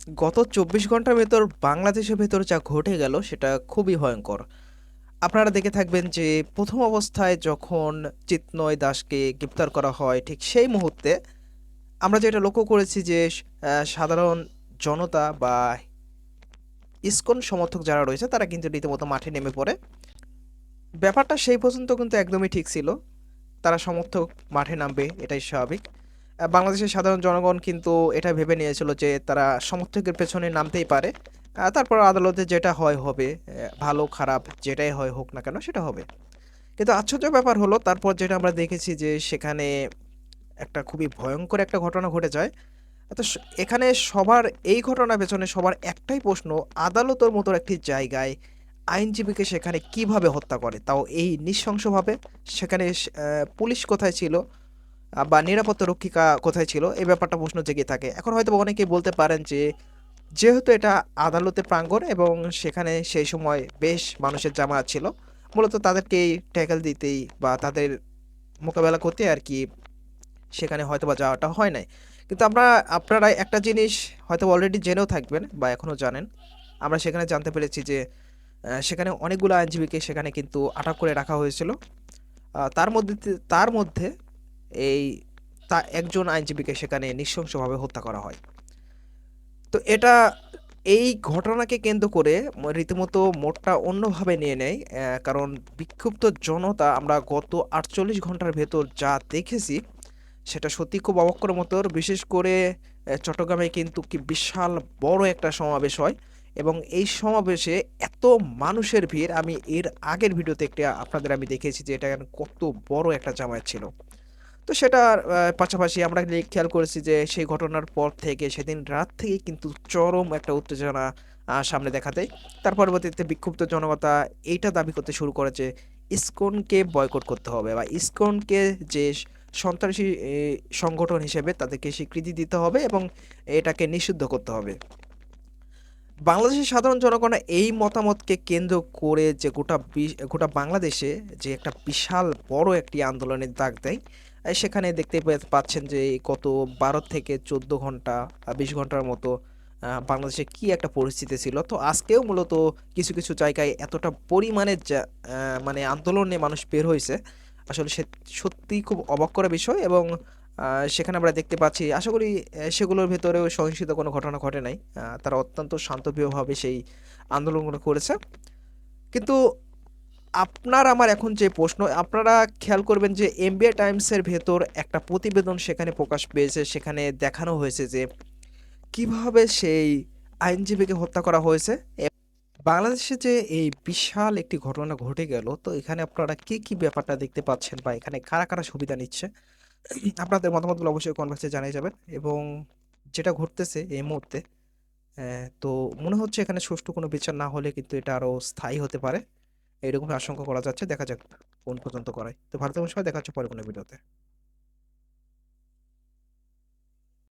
গত ২৪ ঘন্টার ভেতর বাংলাদেশের ভেতর যা ঘটে গেল সেটা খুবই ভয়ঙ্কর। আপনারা দেখে থাকবেন যে প্রথম অবস্থায় যখন চিন্ময় দাসকে গ্রেপ্তার করা হয় ঠিক সেই মুহূর্তে আমরা যেটা লক্ষ্য করেছি যে সাধারণ জনতা বা ইসকন সমর্থক যারা রয়েছে তারা কিন্তু রীতিমতো মাঠে নেমে পড়ে। ব্যাপারটা সেই পর্যন্ত কিন্তু একদমই ঠিক ছিল, তারা সমর্থক মাঠে নামবে এটাই স্বাভাবিক। বাংলাদেশের সাধারণ জনগণ কিন্তু এটা ভেবে নিয়েছিল যে তারা সমর্থকের পেছনে নামতেই পারে। তারপর আদালতে যেটা হয় হবে, ভালো খারাপ যেটাই হয় হোক না কেন সেটা হবে। কিন্তু আশ্চর্য ব্যাপার হলো তারপর যেটা আমরা দেখেছি যে সেখানে একটা খুবই ভয়ঙ্কর একটা ঘটনা ঘটে যায়। তো এখানে সবার এই ঘটনার পেছনে সবার একটাই প্রশ্ন, আদালতের মতো একটি জায়গায় আইনজীবীকে সেখানে কিভাবে হত্যা করে, তাও এই নৃশংসভাবে। সেখানে পুলিশ কোথায় ছিল বা নিরাপত্তা রক্ষিকা কোথায় ছিল, এই ব্যাপারটা প্রশ্ন জেগে থাকে। এখন হয়তো অনেকেই বলতে পারেন যে যেহেতু এটা আদালতে প্রাঙ্গণ এবং সেখানে সেই সময় বেশ মানুষের জামায়াত ছিল, মূলত তাদেরকেই ট্যাকল দিতেই বা তাদের মোকাবেলা করতে আর কি সেখানে হয়তোবা যাওয়াটা হয় নাই। কিন্তু আপনারা একটা জিনিস হয়তো অলরেডি জেনেও থাকবেন বা এখনও জানেন, আমরা সেখানে জানতে পেরেছি যে সেখানে অনেকগুলো আইনজীবীকে সেখানে কিন্তু আটক করে রাখা হয়েছিল। তার মধ্যে এই একজন আইনজীবীকে সেখানে নৃশংসভাবে হত্যা করা হয়। তো এটা এই ঘটনাকে কেন্দ্র করে রীতিমতো মোড়টা অন্যভাবে নিয়ে নেয়। কারণ বিক্ষুব্ধ জনতা আমরা গত ৪৮ ঘন্টার ভেতর যা দেখেছি সেটা সত্যি খুব অবাক করার মতো। বিশেষ করে চট্টগ্রামে কিন্তু কি বিশাল বড় একটা সমাবেশ হয় এবং এই সমাবেশে এত মানুষের ভিড় আমি এর আগের ভিডিওতে একটা আপনাদের আমি দেখিয়েছি যে এটা কত বড় একটা জামায়াত ছিল। তো সেটার পাশাপাশি আমরা খেয়াল করেছি যে সেই ঘটনার পর থেকে সেদিন রাত থেকেই কিন্তু চরম একটা উত্তেজনা সামনে দেখা দেয়। তার পরবর্তীতে বিক্ষুব্ধ জনতা এইটা দাবি করতে শুরু করে যে ইসকনকে বয়কট করতে হবে বা ইসকনকে যে সন্ত্রাসী সংগঠন হিসেবে তাদেরকে স্বীকৃতি দিতে হবে এবং এটাকে নিষিদ্ধ করতে হবে। বাংলাদেশের সাধারণ জনগণ এই মতামতকে কেন্দ্র করে যে গোটা বাংলাদেশে যে একটা বিশাল বড় একটি আন্দোলনের ডাক দেয়। সেখানে দেখতে পাচ্ছেন যে গত ১২ থেকে ১৪ ঘন্টা ২০ ঘন্টার মতো বাংলাদেশে কি একটা পরিস্থিতি ছিল। তো আজকেও মূলত কিছু কিছু জায়গায় এতটা পরিমাণে মানে আন্দোলনে মানুষ বের হয়েছে, আসলে সে সত্যিই খুব অবাক করা বিষয়। এবং সেখানে আমরা দেখতে পাচ্ছি, আশা করি সেগুলোর ভেতরেও সহিংসিত কোনো ঘটনা ঘটে নাই। তারা অত্যন্ত শান্তপ্রিয়ভাবে সেই আন্দোলনগুলো করেছে। কিন্তু আপনার আমার এখন যে প্রশ্ন, আপনারা খেয়াল করবেন যে এনবিআর টাইমসের ভেতর একটা প্রতিবেদন সেখানে প্রকাশ পেয়েছে, সেখানে দেখানো হয়েছে যে কিভাবে সেই আইনজীবীকে হত্যা করা হয়েছে। বাংলাদেশে যে এই বিশাল একটি ঘটনা ঘটে গেল, তো এখানে আপনারা কি কি ব্যাপারটা দেখতে পাচ্ছেন বা এখানে কারা কারা সুবিধা নিচ্ছে, আপনাদের মতামতগুলো অবশ্যই কনভার্সে জানিয়ে যাবেন। এবং যেটা ঘটতেছে এই মুহূর্তে, তো মনে হচ্ছে এখানে সুষ্ঠু কোনো বিচার না হলে কিন্তু এটা আরো স্থায়ী হতে পারে, এরকম আশঙ্কা করা যাচ্ছে। দেখা যাক কোন পর্যন্ত করায়। তো ভালো থাকবেন সবাই, দেখা হচ্ছে পরে কোনো ভিডিওতে।